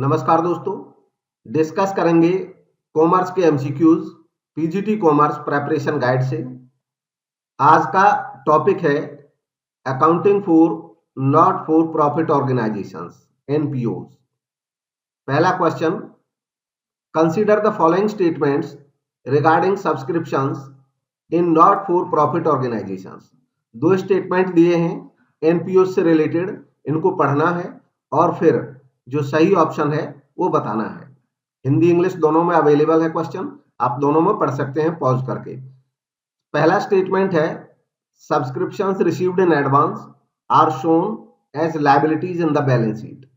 नमस्कार दोस्तों, डिस्कस करेंगे कॉमर्स के MCQs PGT commerce preparation guide से। आज का टॉपिक है accounting for not for profit organisations NPOs. पहला question, consider the following statements regarding subscriptions in not for profit organisations. दो स्टेटमेंट दिए हैं एनपीओ से रिलेटेड, इनको पढ़ना है और फिर जो सही ऑप्शन है वो बताना है। हिंदी इंग्लिश दोनों में अवेलेबल है क्वेश्चन, आप दोनों में पढ़ सकते हैं पॉज करके। पहला स्टेटमेंट है, subscriptions received in advance are shown as liabilities in the balance sheet.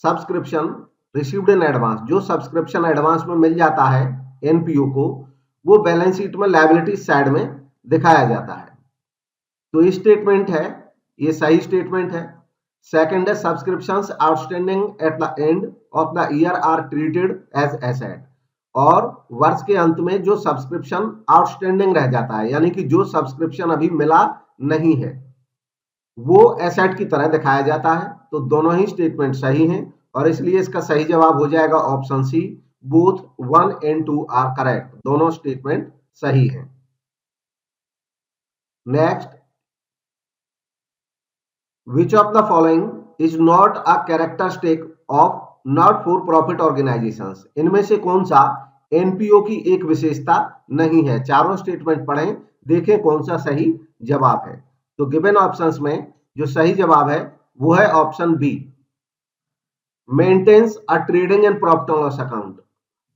Subscription received in advance, जो सब्सक्रिप्शन एडवांस में मिल जाता है एनपीओ को, वो बैलेंस शीट में लायबिलिटीज साइड में दिखाया जाता है। तो ये स्टेटमेंट है, ये सही स्टेटमेंट है। सेकंड है, subscriptions outstanding at the end of the year are treated as asset. और वर्ष के अंत में जो सब्सक्रिप्शन आउटस्टैंडिंग रह जाता है, यानी कि जो सब्सक्रिप्शन अभी मिला नहीं है, वो एसेट की तरह दिखाया जाता है। तो दोनों ही स्टेटमेंट सही हैं और इसलिए इसका सही जवाब हो जाएगा option C, both 1 and 2 are correct. दोनों स्टेटमेंट सही हैं। Next, which of the following is not a characteristic of not for profit organizations। इनमें से कौन सा एनपीओ की एक विशेषता नहीं है। चारों स्टेटमेंट पढ़ें, देखें कौन सा सही जवाब है। तो गिवन ऑप्शंस में जो सही जवाब है वो है option B, maintains a trading and profit and loss account.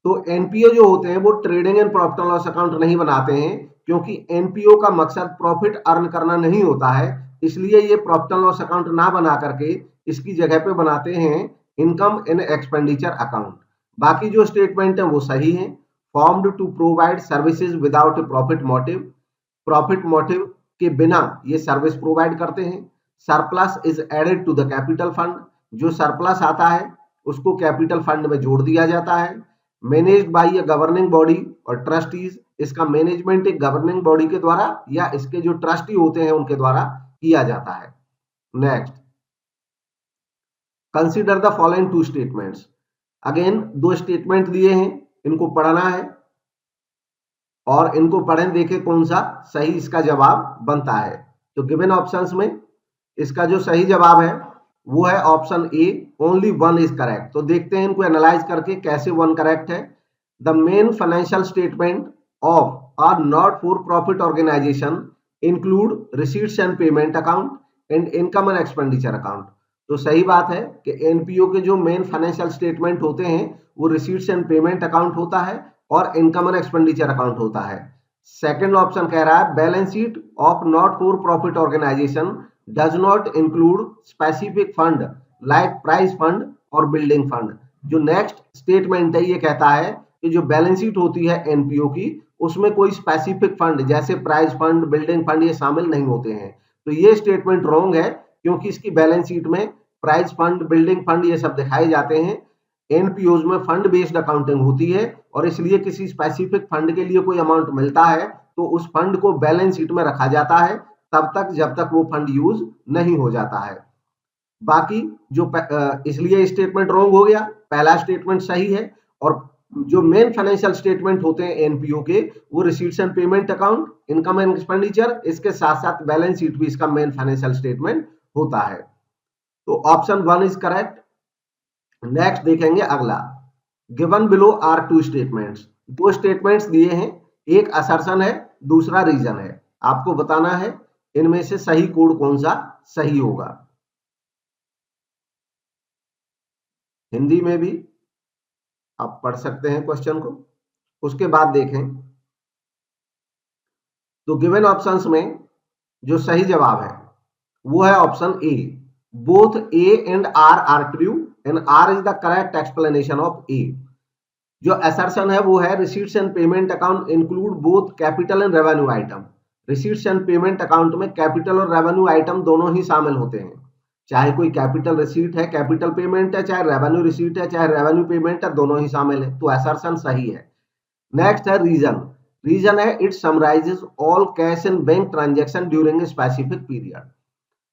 तो एनपीओ जो होते हैं वो trading and profit and loss account नहीं बनाते हैं, क्योंकि एनपीओ का मकसद प्रॉफिट अर्न करना नहीं होता है। इसलिए ये प्रॉफिट एंड लॉस अकाउंट ना बना करके इसकी जगह पे बनाते हैं इनकम एंड एक्सपेंडिचर अकाउंट। बाकी जो स्टेटमेंट है वो सही है। Formed to provide services without a profit motive, profit motive के बिना ये सर्विस प्रोवाइड करते हैं। Surplus is added to the capital fund, जो सरप्लस आता है उसको कैपिटल फंड में जोड़ दिया जाता है। Managed by A governing body और ट्रस्टीज, इसका मैनेजमेंट एक गवर्निंग बॉडी के द्वारा या इसके जो ट्रस्टी होते हैं उनके द्वारा किया जाता है। Next, consider the following two statements. Again दो स्टेटमेंट दिए हैं, इनको पढ़ना है और इनको पढ़ें, देखें कौन सा सही इसका जवाब बनता है। तो गिवन ऑप्शंस में इसका जो सही जवाब है वो है option A, only 1 is correct. तो देखते हैं इनको एनालाइज करके कैसे 1 करेक्ट है। The main financial statement of are not for profit organisation include receipts and payment account and income and expenditure account. तो सही बात है कि एनपीओ के जो मेन फाइनेंशियल स्टेटमेंट होते हैं वो रिसीट्स एंड पेमेंट अकाउंट होता है और इनकम एंड एक्सपेंडिचर अकाउंट होता है। सेकंड ऑप्शन कह रहा है, balance sheet of not for profit organisation does not include specific fund like prize fund और बिल्डिंग फंड। जो नेक्स्ट स्टेटमेंट है ये कहता है कि जो बैलेंस शीट होती है एनपीओ की, उसमें कोई स्पेसिफिक फंड जैसे प्राइज फंड, बिल्डिंग फंड ये शामिल नहीं होते हैं। तो ये स्टेटमेंट रॉन्ग है, क्योंकि इसकी बैलेंस शीट में प्राइज फंड, बिल्डिंग फंड ये सब दिखाए जाते हैं। एनपीओज में फंड बेस्ड अकाउंटिंग होती है और इसलिए किसी स्पेसिफिक फंड के लिए कोई अमाउंट मिलता है तो उस फंड को बैलेंस शीट में रखा जाता है तब तक जब तक वो फंड यूज नहीं हो जाता है। बाकी जो इसलिए स्टेटमेंट रॉन्ग हो गया, पहला स्टेटमेंट सही है। और जो मेन फाइनेंशियल स्टेटमेंट होते हैं एनपीओ के वो receipts and payment account, income and expenditure, इसके साथ साथ बैलेंस शीट भी इसका मेन फाइनेंशियल स्टेटमेंट होता है। तो ऑप्शन 1 इज करेक्ट। नेक्स्ट देखेंगे अगला, गिवन बिलो आर 2 स्टेटमेंट्स। दो स्टेटमेंट्स दिए हैं, एक असर्शन है, दूसरा रीजन है। आपको बताना है इनमें से सही कोड कौन सा सही होगा। हिंदी में भी आप पढ़ सकते हैं क्वेश्चन को, उसके बाद देखें। तो गिवन ऑप्शंस में जो सही जवाब है वो है option A, both A and R are true and R is the correct explanation of A. जो असर्शन है वो है, receipts and payment account include both capital and revenue item. Receipts and payment account में capital और revenue item दोनों ही शामिल होते हैं। चाहे कोई कैपिटल रिसीट है, कैपिटल पेमेंट है, चाहे रेवेन्यू रिसीट है, चाहे रेवेन्यू पेमेंट है, दोनों ही शामिल है। तो असर्शन सही है। नेक्स्ट है रीजन। रीजन है, it summarises all cash and bank transaction during a specific period.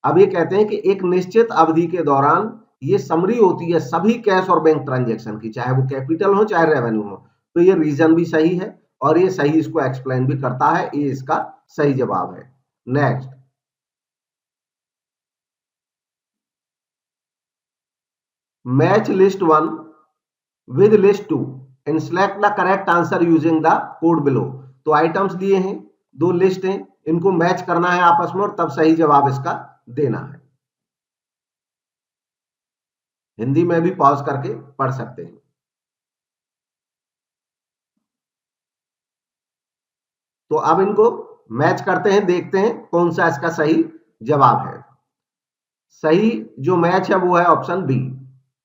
अब ये कहते हैं कि एक निश्चित अवधि के दौरान ये समरी होती है सभी कैश और बैंक ट्रांजैक्शन की, चाहे वो कैपिटल हो चाहे रेवेन्यू हो। तो ये रीजन भी सही है और ये सही इसको एक्सप्लेन भी करता है, ये इसका सही जवाब है। Next, match list 1 with list 2 and select the correct answer using the code below. तो आइटम्स दिए हैं, दो लिस्ट हैं, इनको मैच करना है आपस में और तब सही जवाब इसका देना है। हिंदी में भी पॉज करके पढ़ सकते हैं। तो अब इनको मैच करते हैं, देखते हैं कौन सा इसका सही जवाब है। सही जो मैच है वो है ऑप्शन बी।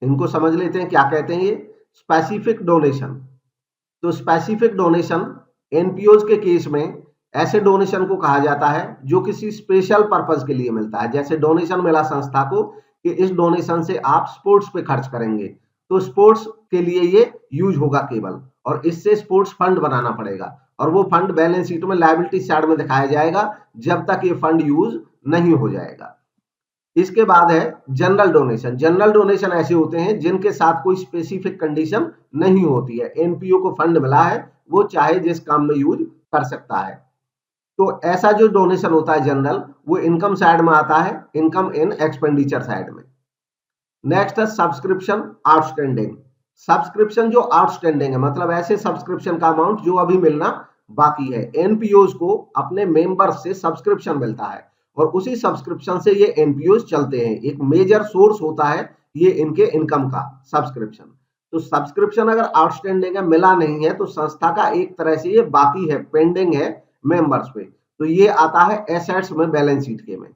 इनको समझ लेते हैं क्या कहते हैं ये, स्पेसिफिक डोनेशन। तो स्पेसिफिक डोनेशन एनपीओज के केस में ऐसे डोनेशन को कहा जाता है जो किसी स्पेशल पर्पस के लिए मिलता है। जैसे डोनेशन मिला संस्था को कि इस डोनेशन से आप स्पोर्ट्स पे खर्च करेंगे, तो स्पोर्ट्स के लिए ये यूज होगा केवल, और इससे स्पोर्ट्स फंड बनाना पड़ेगा और वो फंड बैलेंस शीट में लायबिलिटी साइड में दिखाया जाएगा जब तक ये फंड यूज नहीं हो जाएगा। इसके बाद है जनरल डोनेशन। जनरल डोनेशन ऐसे होते हैं जिनके साथ कोई स्पेसिफिक कंडीशन नहीं होती है, एनपीओ को फंड मिला है, वो चाहे जिस काम में यूज कर सकता है। तो ऐसा जो डोनेशन होता है जनरल, वो इनकम साइड में आता है, इनकम इन एक्सपेंडिचर साइड में। नेक्स्ट है सब्सक्रिप्शन आउटस्टैंडिंग। सब्सक्रिप्शन जो आउटस्टैंडिंग है, मतलब ऐसे सब्सक्रिप्शन का अमाउंट जो अभी मिलना बाकी है। एनपीओज को अपने मेंबर्स से सब्सक्रिप्शन मिलता है और उसी सब्सक्रिप्शन से ये एनपीओज चलते हैं। एक मेजर सोर्स होता है ये इनके इनकम का, सब्सक्रिप्शन। तो सब्सक्रिप्शन अगर आउटस्टैंडिंग है, मिला नहीं है, तो संस्था का एक तरह से ये बाकी है, पेंडिंग है मेंबर्स पे, तो ये आता है एसेट्स में, बैलेंस शीट के में।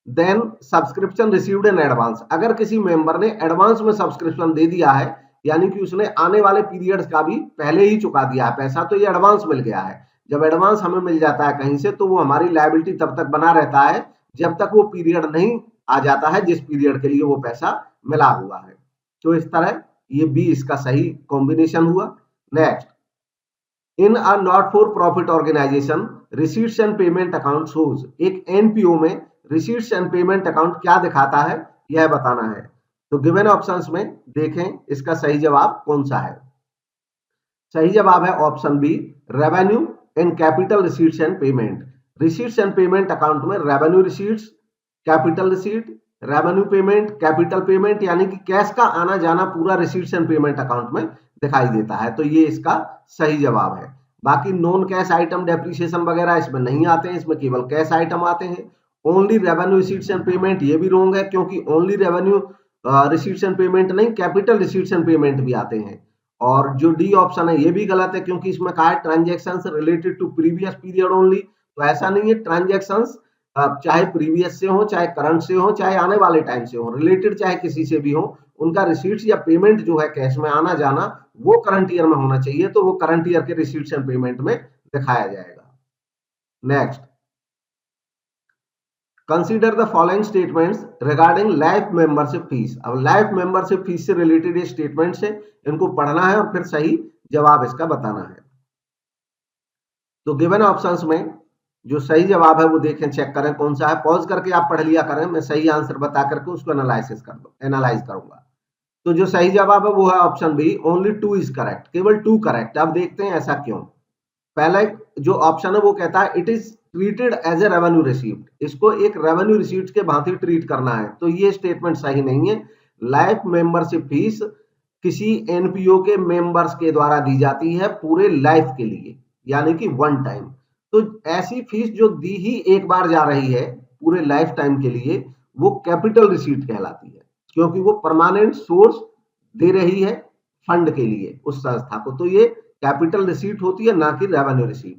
Then subscription received in advance. अगर किसी मेंबर ने एडवांस में सब्सक्रिप्शन दे दिया है, यानी कि उसने आने वाले पीरियड्स का भी पहले ही चुका दिया है पैसा, तो ये एडवांस मिल गया है। जब एडवांस हमें मिल जाता है कहीं से, तो वो हमारी लायबिलिटी तब तक बना रहता है जब तक वो पीरियड नहीं आ जाता है जिस पीरियड के लिए वो पैसा मिला हुआ है। तो इस तरह ये बी इसका सही कॉम्बिनेशन हुआ। Next, in a not for profit organisation receipts and payment account shows. एक एनपीओ में रिसीट्स एंड पेमेंट अकाउंट क्या दिखाता है यह बताना है। तो गिवन ऑप्शंस में देखें इसका सही जवाब कौन सा है। सही जवाब है option B, revenue and capital receipts and payment. Receipts and payment account में revenue receipts, capital receipt, revenue payment, capital payment, यानी कि कैश का आना जाना पूरा रिसीट्स एंड पेमेंट अकाउंट में दिखाई देता है। तो ये इसका सही जवाब है। बाकी नॉन कैश आइटम, डेप्रिसिएशन वगैरह इसमें नहीं आते हैं, इसमें केवल कैश आइटम आते हैं। Only revenue receipts and payment, ये भी रॉन्ग है, क्योंकि only revenue receipts and payment नहीं, कैपिटल रिसीट्स एंड पेमेंट भी आते हैं। और जो डी ऑप्शन है ये भी गलत है, क्योंकि इसमें कहा है transactions related to previous period only. तो ऐसा नहीं है, ट्रांजैक्शंस चाहे प्रीवियस से हो, चाहे करंट से हो, चाहे आने वाले टाइम से हो, रिलेटेड चाहे किसी से भी हो, उनका रिसीट्स या पेमेंट जो है कैश में आना जाना वो करंट ईयर में होना चाहिए, तो वो करंट ईयर के रिसीट्स एंड पेमेंट में दिखाया जाएगा। Next, consider the following statements regarding life membership fees. अब लाइफ मेंबरशिप फीस से रिलेटेड ये स्टेटमेंट्स है, इनको पढ़ना है और फिर सही जवाब इसका बताना है। तो गिवन ऑप्शंस में जो सही जवाब है वो देखें, चेक करें कौन सा है। पॉज करके आप पढ़ लिया करें, मैं सही आंसर बता करके उसको एनालाइज करूंगा। तो जो सही जवाब है वो है option B, only 2 is correct. केवल 2 करेक्ट। अब देखते हैं ऐसा क्यों। पहला जो ऑप्शन है वो कहता है it is treated as a revenue receipt, इसको एक रेवेन्यू रिसीप्ट के भांति ट्रीट करना है। तो ये स्टेटमेंट सही नहीं है। लाइफ मेंबरशिप फीस किसी एनपीओ के मेंबर्स के द्वारा दी जाती है पूरे लाइफ के लिए, यानी कि वन टाइम। तो ऐसी फीस जो दी ही एक बार जा रही है पूरे लाइफ टाइम के लिए, वो कैपिटल रिसीट कहलाती है, क्योंकि वो परमानेंट सोर्स दे रही है फंड के लिए उस संस्था को। तो ये कैपिटल रिसीट होती है, ना कि रेवेन्यू रिसीट।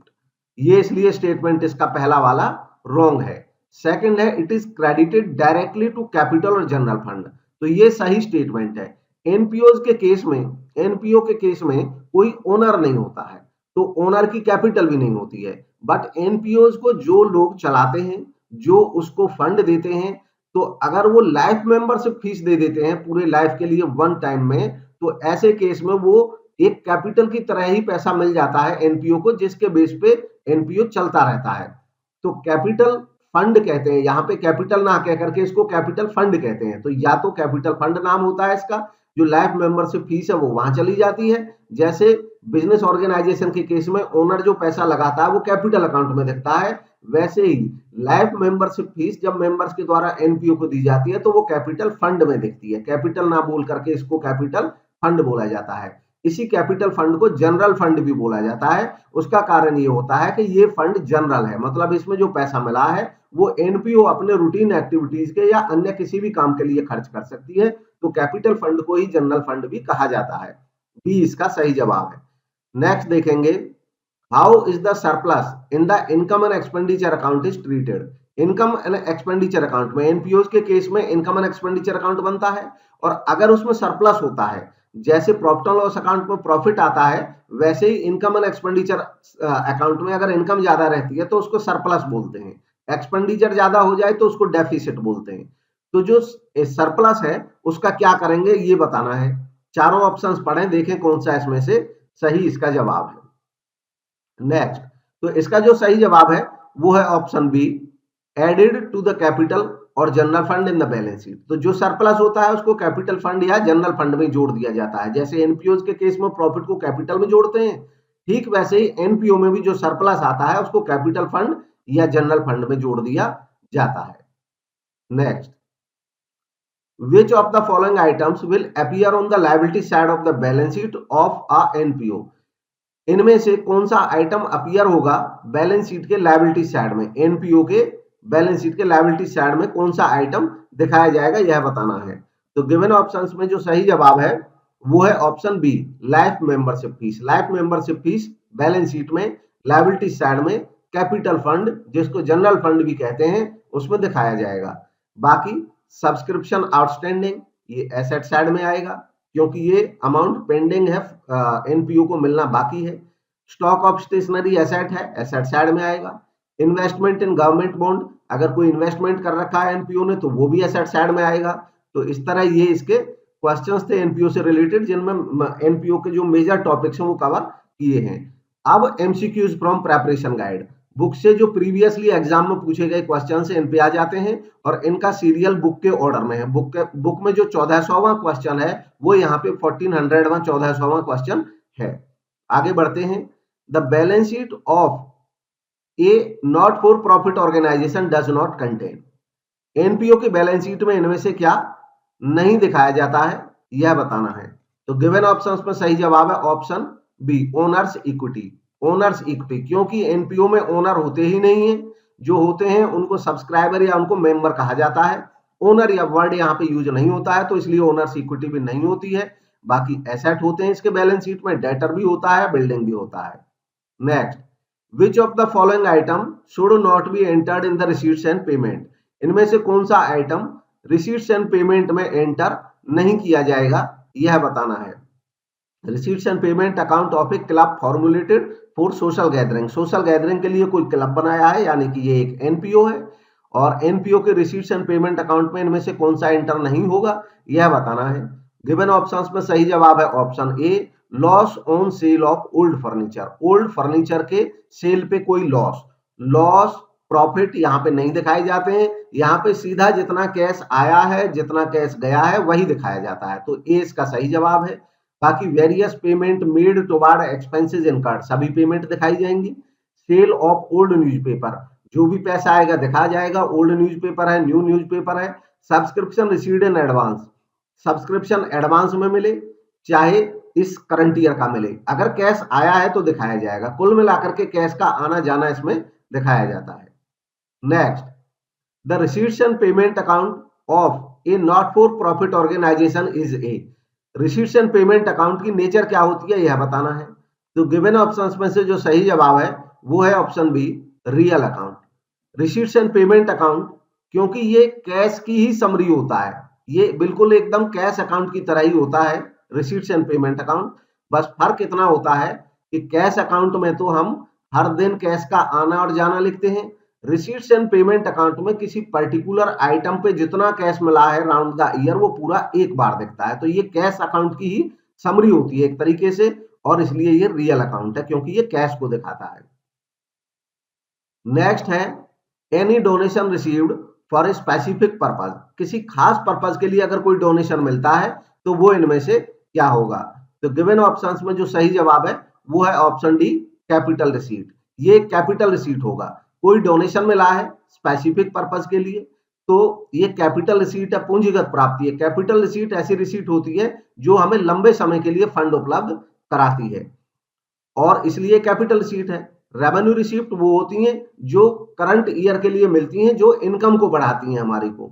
ये इसलिए स्टेटमेंट इसका पहला वाला रॉन्ग है। सेकंड है it is credited directly to capital और जनरल फंड। तो ये सही स्टेटमेंट है। एनपीओ के केस में कोई ओनर नहीं होता है, तो ओनर की कैपिटल भी नहीं होती है। बट एनपीओ को जो लोग चलाते हैं, जो उसको फंड देते हैं, तो अगर वो लाइफ मेंबरशिप फीस दे देते हैं पूरे लाइफ के लिए वन टाइम में, तो ऐसे केस में वो एक कैपिटल की तरह ही पैसा मिल जाता है एनपीओ को, जिसके बेस पे एनपीओ चलता रहता है। तो कैपिटल फंड कहते हैं, यहाँ पे कैपिटल ना कह करके इसको कैपिटल फंड कहते हैं। तो या तो कैपिटल फंड नाम होता है इसका, जो लाइफ मेंबरशिप फीस है वो वहां चली जाती है। जैसे बिजनेस ऑर्गेनाइजेशन के केस में ओनर जो पैसा लगाता है वो कैपिटल अकाउंट में दिखता है, वैसे ही लाइफ मेंबरशिप फीस जब मेंबर्स के द्वारा एनपीओ को दी जाती है तो वो कैपिटल फंड में दिखती है। कैपिटल ना बोल करके इसको कैपिटल फंड बोला जाता है। इसी कैपिटल फंड को जनरल फंड भी बोला जाता है। उसका कारण ये होता है कि ये फंड जनरल है, मतलब इसमें जो पैसा मिला है वो एनपीओ अपने रूटीन एक्टिविटीज के या अन्य किसी भी काम के लिए खर्च कर सकती है। तो कैपिटल फंड को ही जनरल फंड भी कहा जाता है। बी इसका सही जवाब है। नेक्स्ट देखेंगे, how is the surplus in the income and expenditure account is treated. Income and expenditure account में, एनपीओ के केस में इनकम एंड एक्सपेंडिचर अकाउंट बनता है, और अगर उसमें सरप्लस होता है, जैसे प्रॉफिट एंड लॉस अकाउंट में प्रॉफिट आता है, वैसे ही इनकम एंड एक्सपेंडिचर अकाउंट में अगर इनकम ज्यादा रहती है तो उसको सरप्लस बोलते हैं, एक्सपेंडिचर ज्यादा हो जाए तो उसको डेफिसिट बोलते हैं। तो जो सरप्लस है उसका क्या करेंगे ये बताना है। चारों ऑप्शंस पढ़ें, देखें कौन सा इसमें से सही इसका जवाब है। नेक्स्ट, तो इसका जो सही जवाब है वो है option B, added to the capital और general fund in the balance sheet. तो जो सरप्लस होता है उसको कैपिटल फंड या जनरल फंड में जोड़ दिया जाता है। जैसे एनपीओ के केस में प्रॉफिट को कैपिटल में जोड़ते हैं, ठीक वैसे ही एनपीओ में भी जो सरप्लस आता है उसको कैपिटल फंड या जनरल फंड में जोड़ दिया जाता है। Next, which of the following items will appear on the liability side of the balance sheet of a NPO। इनमें से कौन सा आइटम अपीयर होगा बैलेंस शीट के लायबिलिटी साइड में, एनपीओ के बैलेंस शीट के लायबिलिटी साइड में कौन सा आइटम दिखाया जाएगा यह बताना है। तो गिवन ऑप्शंस में जो सही जवाब है वो है option B, life membership fee. Life membership fee balance sheet में लायबिलिटी साइड में कैपिटल फंड, जिसको जनरल फंड भी कहते हैं, उसमें दिखाया जाएगा। बाकी सब्सक्रिप्शन आउटस्टैंडिंग ये एसेट साइड में आएगा, क्योंकि ये अमाउंट पेंडिंग है, एनपीओ को मिलना बाकी है। स्टॉक ऑफ स्टेशनरी एसेट है, एसेट साइड में आएगा। इन्वेस्टमेंट इन गवर्नमेंट बॉन्ड, अगर कोई इन्वेस्टमेंट कर रखा है एनपीओ ने तो वो भी एसेट साइड में आएगा। तो इस तरह ये इसके क्वेश्चंस थे एनपीओ से रिलेटेड, जिनमें एनपीओ के जो मेजर टॉपिक्स हैं वो कवर किए हैं। अब MCQs from preparation guide, book से जो प्रीवियसली एग्जाम में पूछे गए क्वेश्चन से इन पे आ जाते हैं, और इनका सीरियल बुक के ऑर्डर में है। बुक में जो 1400वां क्वेश्चन है वो यहाँ पे 1400वां 1400वां क्वेश्चन है। आगे बढ़ते हैं। The balance sheet of a not for profit organisation does not contain. NPO की बैलेंस शीट में इनमें से क्या नहीं दिखाया जाता है यह बताना है। तो गिवन ऑप्शंस में सही जवाब है option B, owners equity. Owners equity, क्योंकि एनपीओ में ओनर होते ही नहीं है, जो होते हैं उनको सब्सक्राइबर या उनको मेंबर कहा जाता है। ओनर या वर्ड यहाँ पे यूज नहीं होता है, तो इसलिए ओनर्स इक्विटी भी नहीं होती है। बाकी एसेट होते हैं इसके बैलेंस शीट में, डेटर भी होता है, बिल्डिंग भी होता है। Next, which of the following item should not be entered in the receipts and payment. इनमें से कौन सा आइटम रिसीट्स एंड पेमेंट में एंटर नहीं किया जाएगा यह बताना है। Receipts and payment account of A club formulated for social gathering. Social gathering के लिए कोई क्लब बनाया है, यानी कि ये एक एनपीओ है, और एनपीओ के रिसीट्स एंड पेमेंट अकाउंट में इनमें से कौन सा एंटर नहीं होगा यह बताना है। गिवन ऑप्शंस में सही जवाब है option A, loss on sale of old furniture. Old furniture के सेल पे कोई लॉस प्रॉफिट यहाँ पे नहीं दिखाए जाते हैं। यहाँ पे सीधा जितना कैश आया है जितना कैश गया है वही दिखाया जाता है। तो ए इसका सही जवाब है। बाकी various payment made toward expenses incurred, सभी पेमेंट दिखाई जाएंगी। सेल ऑफ ओल्ड न्यूज़पेपर, जो भी पैसा आएगा दिखाया जाएगा। ओल्ड न्यूज़पेपर है, न्यू न्यूज़पेपर है। Subscription received in advance, subscription advance में मिले चाहे इस करंट ईयर का मिले, अगर कैश आया है तो दिखाया जाएगा। कुल मिलाकर के कैश का आना जाना इसमें दिखाया जाता है। Next, the receipts and payment account of a not for profit organisation is a. Receipts and payment account की नेचर क्या होती है यह बताना है। तो गिवन ऑप्शंस में से जो सही जवाब है वो है option B, real account. Receipts and payment account, क्योंकि ये कैश की ही समरी होता है, ये बिल्कुल एकदम कैश अकाउंट की तरह ही होता है रिसीट्स एंड पेमेंट अकाउंट। बस फर्क इतना होता है कि कैश अकाउंट में तो हम हर दिन कैश का आना और जाना लिखते हैं। रिसीट्स एंड पेमेंट अकाउंट में किसी पर्टिकुलर आइटम पे जितना कैश मिला है राउंड द ईयर वो पूरा एक बार दिखता है। तो ये कैश अकाउंट की ही समरी होती है एक तरीके से, और इसलिए ये रियल अकाउंट है क्योंकि ये कैश को दिखाता है। नेक्स्ट है any donation received for a specific purpose, किसी खास पर्पज के लिए अगर कोई डोनेशन मिलता है तो वो इनमें से क्या होगा। तो गिवन ऑप्शंस में जो सही जवाब है वो है ऑप्शन डी, कैपिटल रिसीट। ये कैपिटल रिसीट होगा। कोई डोनेशन मिला है स्पेसिफिक पर्पज के लिए तो ये कैपिटल रिसीट है, पूंजीगत प्राप्ति है। कैपिटल रिसीट ऐसी रिसीट होती है जो हमें लंबे समय के लिए फंड उपलब्ध कराती है और इसलिए कैपिटल रिसीट है। रेवेन्यू रिसीप्ट वो होती हैं जो करंट ईयर के लिए मिलती हैं, जो इनकम को बढ़ाती हैं हमारी को।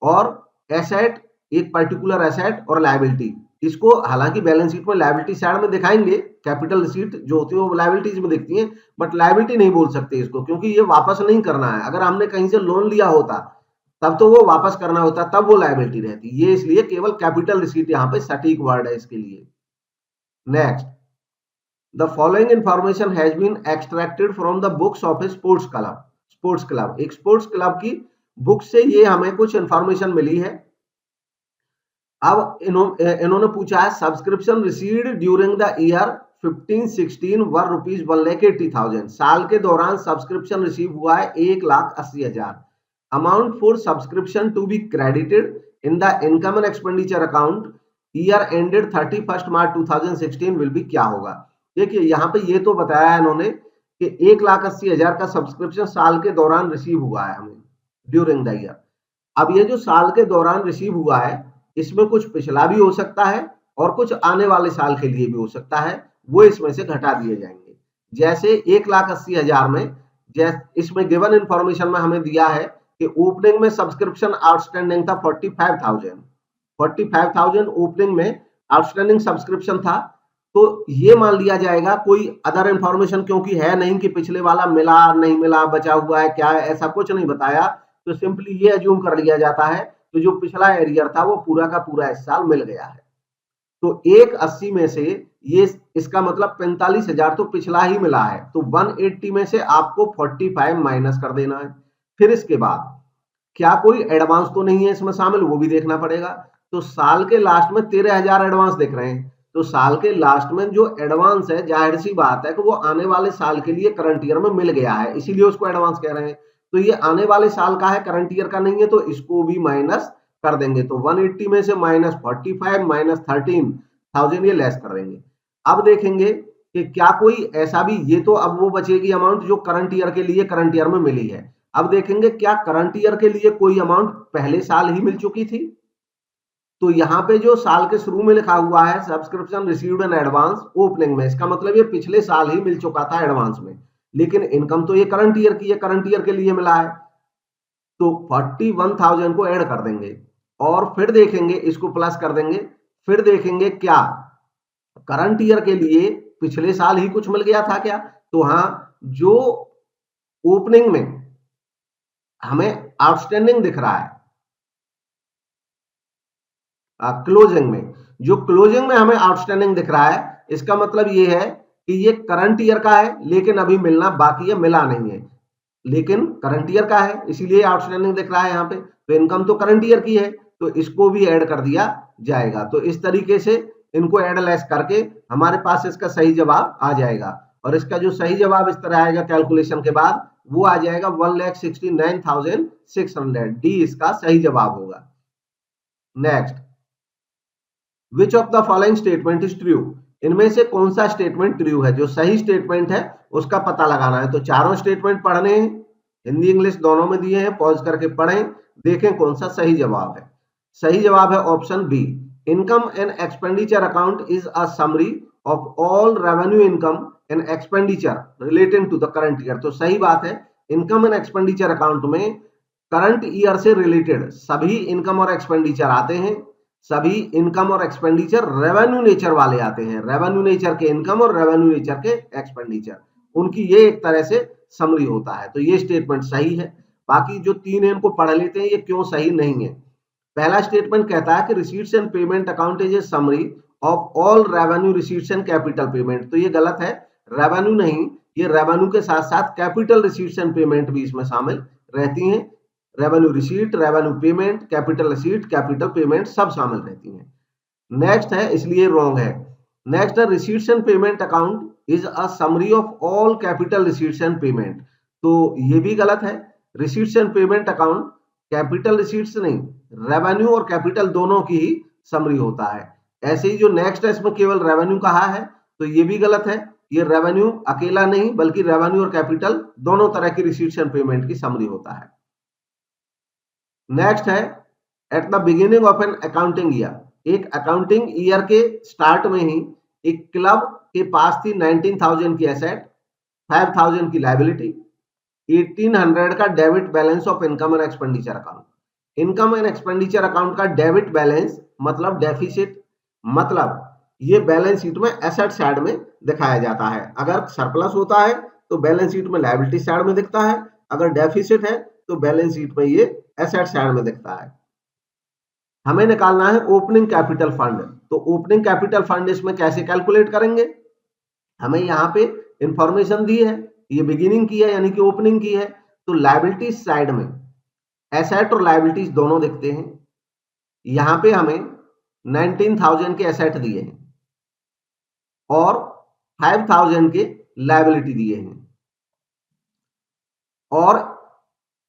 और एसेट, एक पर्टिकुलर एसेट और लायबिलिटी, इसको हालांकि बैलेंस शीट में लायबिलिटी साइड में दिखाएंगे, कैपिटल रिसीट जो होती है वो लायबिलिटीज में दिखती हैं, बट लायबिलिटी नहीं बोल सकते इसको, क्योंकि ये वापस नहीं करना है। अगर हमने कहीं से लोन लिया होता तब तो वो वापस करना होता, तब वो लायबिलिटी रहती। ये इसलिए केवल कैपिटल रिसीट यहाँ पे सटीक वर्ड है इसके लिए। Next, the following information has been extracted from the books of a sports club. Sports club, एक स्पोर्ट्स क्लब की बुक से ये हमें कुछ इंफॉर्मेशन मिली है। अब इन्होंने पूछा है subscription received during the year 15-16 were rupees 1,80,000। साल के दौरान सब्सक्रिप्शन रिसीव हुआ है 1,80,000। Amount for subscription to be credited in the income and expenditure account year ended 31 March 2016 will be, क्या होगा। देखिए यहाँ पे ये तो बताया है इन्होंने कि 1,80,000 का सब्सक्रिप्शन साल के दौरान रिसीव हुआ है हमें ड्यूरिंग द ईयर। अब ये जो साल के दौरान रिसीव हुआ है इसमें कुछ पिछला भी हो सकता है और कुछ आने वाले साल के लिए भी हो सकता है, वो इसमें से घटा दिए जाएंगे। जैसे 1,80,000 में, जैसे इसमें गिवन इंफॉर्मेशन में हमें दिया है कि ओपनिंग में सब्सक्रिप्शन आउटस्टैंडिंग था 45,000 ओपनिंग में आउटस्टैंडिंग सब्सक्रिप्शन था। तो ये मान लिया जाएगा, कोई अदर इंफॉर्मेशन क्योंकि है नहीं कि पिछले वाला मिला नहीं मिला, बचा हुआ है क्या है, ऐसा कुछ नहीं बताया, तो सिंपली ये अज्यूम कर लिया जाता है तो जो पिछला एरियर था वो पूरा का पूरा इस साल मिल गया है। तो 1,80 में से ये इसका मतलब 45,000 तो पिछला ही मिला है, तो 180 में से आपको 45 माइनस कर देना है। फिर इसके बाद क्या कोई एडवांस तो नहीं है इसमें शामिल, वो भी देखना पड़ेगा। तो साल के लास्ट में 13,000 एडवांस दिख रहे हैं, तो साल के लास्ट में जो एडवांस है जाहिर सी बात है कि वो आने वाले साल के लिए करंट ईयर में मिल गया है, इसीलिए उसको एडवांस कह रहे हैं। तो ये आने वाले साल का है, करंट ईयर का नहीं है, तो इसको भी माइनस कर देंगे। तो 180 में से माइनस 45 माइनस 13,000 ये लेस कर देंगे। अब देखेंगे कि क्या कोई ऐसा भी, ये तो अब वो बचेगी अमाउंट जो करंट ईयर के लिए करंट ईयर में मिली है। अब देखेंगे क्या करंट ईयर के लिए कोई अमाउंट पहले साल ही मिल चुकी थी। तो यहाँ पे जो साल के शुरू में लिखा हुआ है subscription received in advance opening में, इसका मतलब ये पिछले साल ही मिल चुका था एडवांस में, लेकिन इनकम तो ये करंट ईयर की है, करंट ईयर के लिए मिला है। तो 41,000 को ऐड कर देंगे और फिर देखेंगे, इसको प्लस कर देंगे, फिर देखेंगे क्या करंट ईयर के लिए पिछले साल ही कुछ मिल गया था क्या। तो हाँ, जो ओपनिंग में हमें आउटस्टैंडिंग दिख रहा है, क्लोजिंग में, जो क्लोजिंग में हमें आउटस्टैंडिंग दिख रहा है, इसका मतलब ये है कि ये करंट ईयर का है लेकिन अभी मिलना बाकी है, मिला नहीं है, लेकिन करंट ईयर का है इसीलिए आउटस्टैंडिंग दिख रहा है यहाँ पे। तो इनकम तो करंट ईयर की है तो इसको भी ऐड कर दिया जाएगा। तो इस तरीके से इनको ऐड लेस करके हमारे पास इसका सही जवाब आ जाएगा, और इसका जो सही जवाब इस तरह आएगा कैलकुलेशन के बाद, वो आ जाएगा 1,69,600। डी इसका सही जवाब होगा। Next, which of the following statement is true. इनमें से कौन सा स्टेटमेंट ट्रू है, जो सही स्टेटमेंट है उसका पता लगाना है। तो चारों स्टेटमेंट पढ़ने हैं, हिंदी इंग्लिश दोनों में दिए हैं, पॉज करके पढ़ें, देखें कौन सा सही जवाब है। सही जवाब है option B, income and expenditure account is a summary of all revenue income and expenditure related to the current year. तो सही बात है, इनकम एंड एक्सपेंडिचर अकाउंट में करंट ईयर से रिलेटेड सभी इनकम और एक्सपेंडिचर आते हैं, सभी इनकम और एक्सपेंडिचर रेवेन्यू नेचर वाले आते हैं, रेवेन्यू नेचर के इनकम और रेवेन्यू नेचर के एक्सपेंडिचर, उनकी ये एक तरह से समरी होता है। तो ये स्टेटमेंट सही है। बाकी जो तीन है इनको पढ़ लेते हैं, ये क्यों सही नहीं है। पहला स्टेटमेंट कहता है कि receipts and payment account is a summary of all revenue receipts and capital payment. तो ये गलत है, रेवेन्यू नहीं, ये रेवेन्यू के साथ साथ कैपिटल रिसीट्स एंड पेमेंट भी इसमें शामिल रहती हैं। Revenue receipt, revenue payment, capital receipt, capital payment सब शामिल रहती हैं। नेक्स्ट है, इसलिए रॉन्ग है। नेक्स्ट है, receipts and payment account is a summary of all capital receipts and payment. तो ये भी गलत है। Receipts and payment account capital receipts नहीं, रेवेन्यू और कैपिटल दोनों की ही समरी होता है। ऐसे ही जो नेक्स्ट है इसमें केवल रेवेन्यू कहा है, तो ये भी गलत है। ये रेवेन्यू अकेला नहीं बल्कि रेवेन्यू और कैपिटल दोनों तरह की रिसीट्स एंड पेमेंट की समरी होता है। नेक्स्ट है at the beginning of an accounting year, एक अकाउंटिंग ईयर के स्टार्ट में ही एक क्लब के पास थी 19,000 की एसेट, 5,000 की लायबिलिटी, 1800 का debit balance of income and expenditure account. Income and expenditure account का डेबिट बैलेंस मतलब डेफिसिट, मतलब ये बैलेंस शीट में एसेट साइड में दिखाया जाता है। अगर सरप्लस होता है तो बैलेंस शीट में लायबिलिटी साइड में दिखता है, अगर डेफिसिट है तो बैलेंस शीट में ये एसेट साइड में दिखता है। हमें निकालना है ओपनिंग कैपिटल फंड, तो ओपनिंग कैपिटल फंड इसमें कैसे कैलकुलेट करेंगे? हमें यहाँ पे इंफॉर्मेशन दी है, ये बिगिनिंग की है यानी कि ओपनिंग की है, तो लायबिलिटी साइड में एसेट और लायबिलिटीज दोनों दिखते हैं। यहाँ पे हमें 19,000 के एसेट दिए हैं और 5,000 के लायबिलिटी दिए हैं और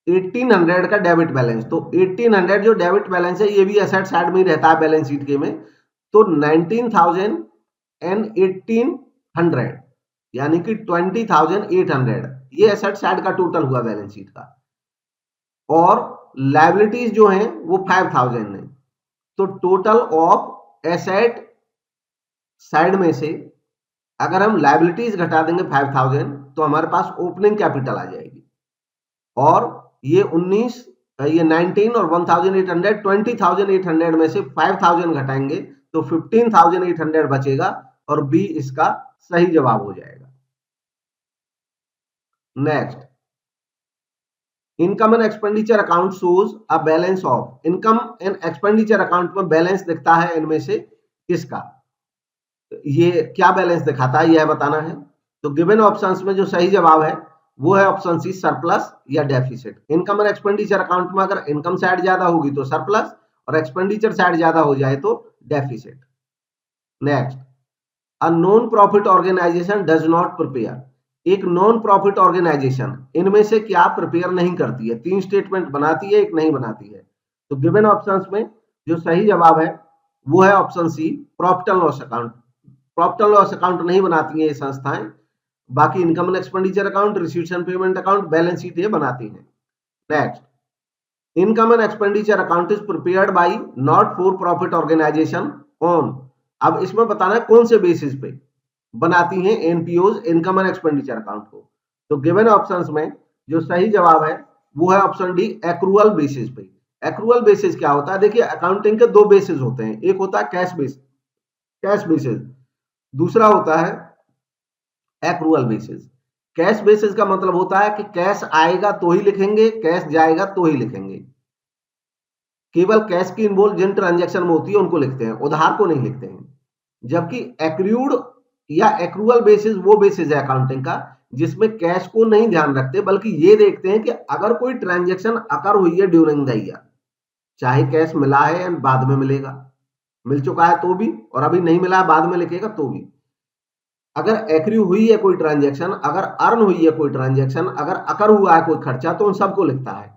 1800 का डेबिट बैलेंस। तो 1800 जो डेबिट बैलेंस है ये भी एसेट साइड में ही रहता है बैलेंस शीट के में। तो 19,000 एंड 1800 यानी कि 20,800 ये एसेट साइड का टोटल हुआ बैलेंस शीट का, और लायबिलिटीज जो हैं वो 5,000 है। तो टोटल ऑफ एसेट साइड में से अगर हम लायबिलिटीज घटा देंगे 5,000 तो हमारे पास ओपनिंग कैपिटल आ जाएगी, और ये 19 और 1,800 20,800 में से 5,000 घटाएंगे तो 15,800 बचेगा और बी इसका सही जवाब हो जाएगा। Next, income and expenditure account shows a balance of. Income and expenditure account में बैलेंस दिखता है इनमें से किसका? ये क्या बैलेंस दिखाता है यह बताना है। तो गिवन ऑप्शंस में जो सही जवाब है वो है ऑप्शन सी, सरप्लस या deficit. Income and expenditure account में अगर इनकम साइड ज्यादा होगी तो सरप्लस और एक्सपेंडिचर साइड ज्यादा हो जाए तो deficit. Next, a non profit organisation does not prepare. एक नॉन प्रॉफिट ऑर्गेनाइजेशन इनमें से क्या प्रिपेयर नहीं करती है? 3 स्टेटमेंट बनाती है, एक नहीं बनाती है। तो गिवन ऑप्शंस में जो सही जवाब है वो है option C, profit and loss account. Profit and loss account नहीं बनाती है ये संस्थाएं, बाकी income and expenditure account, receipts and payment account, balance sheet ये बनाती हैं। Next, income and expenditure account is prepared by not for profit organisation on. अब इसमें बताना है कौन से बेसिस पे बनाती हैं एनपीओज इनकम एंड एक्सपेंडिचर अकाउंट को। तो गिवन ऑप्शंस में जो सही जवाब है वो है ऑप्शन डी, एक्रूअल बेसिस पे। एक्रूअल बेसिस क्या होता है? देखिए अकाउंटिंग के 2 बेसिस होते हैं, एक होता है कैश बेसिस, दूसरा होता है एक्रूअल बेसिस। कैश बेसिस का मतलब होता है कि कैश आएगा तो ही लिखेंगे, कैश जाएगा तो ही लिखेंगे। केवल कैश की इन्वॉल्व जिन ट्रांजैक्शन में होती है उनको लिखते हैं, उधार को नहीं लिखते हैं। जबकि एक्रूड या एक्रूअल बेसिस वो बेसिस है अकाउंटिंग का जिसमें कैश को नहीं ध्यान रखते, बल्कि ये देखते हैं कि अगर कोई ट्रांजैक्शन अकर हुई है ड्यूरिंग द ईयर, चाहे कैश मिला है या बाद में मिलेगा, मिल चुका है तो भी, और अभी नहीं मिला है बाद में लिखेगा तो भी, अगर एक्रू हुई है कोई ट्रांजैक्शन, अगर अर्न हुई है कोई ट्रांजैक्शन, अगर अकर हुआ है कोई खर्चा, तो उन सबको लिखता है।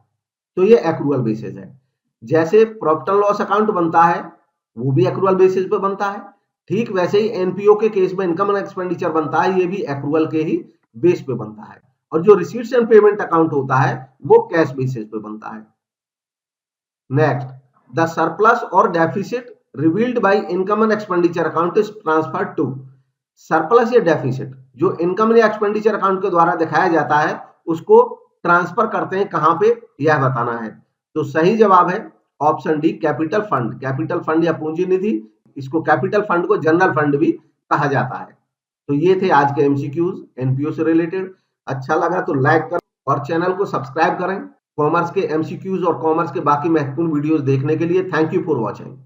तो ये एक्रूअल बेसिस है। जैसे प्रॉफिट एंड लॉस अकाउंट बनता है वो भी एक्रूअल बेसिस पे बनता है, ठीक वैसे ही एनपीओ के केस में इनकम एंड एक्सपेंडिचर बनता है, ये भी एक्रूअल के ही बेस पे बनता है। और जो रिसीट्स एंड पेमेंट अकाउंट होता है वो कैश बेसिस पे बनता है। नेक्स्ट, द सरप्लस और deficit revealed by income and expenditure account is transferred to. Surplus या डेफिसिट जो इनकम या एक्सपेंडिचर अकाउंट के द्वारा दिखाया जाता है उसको ट्रांसफर करते हैं कहां पे, यह बताना है। तो सही जवाब है option D, capital fund. Capital fund या पूंजी निधि, इसको कैपिटल फंड को जनरल फंड भी कहा जाता है। तो ये थे आज के एमसीक्यूज एनपीओ से रिलेटेड। अच्छा लगा तो लाइक करें और चैनल को सब्सक्राइब करें। कॉमर्स के एमसीक्यूज और कॉमर्स के बाकी महत्वपूर्ण वीडियोस देखने के लिए थैंक यू फॉर वॉचिंग।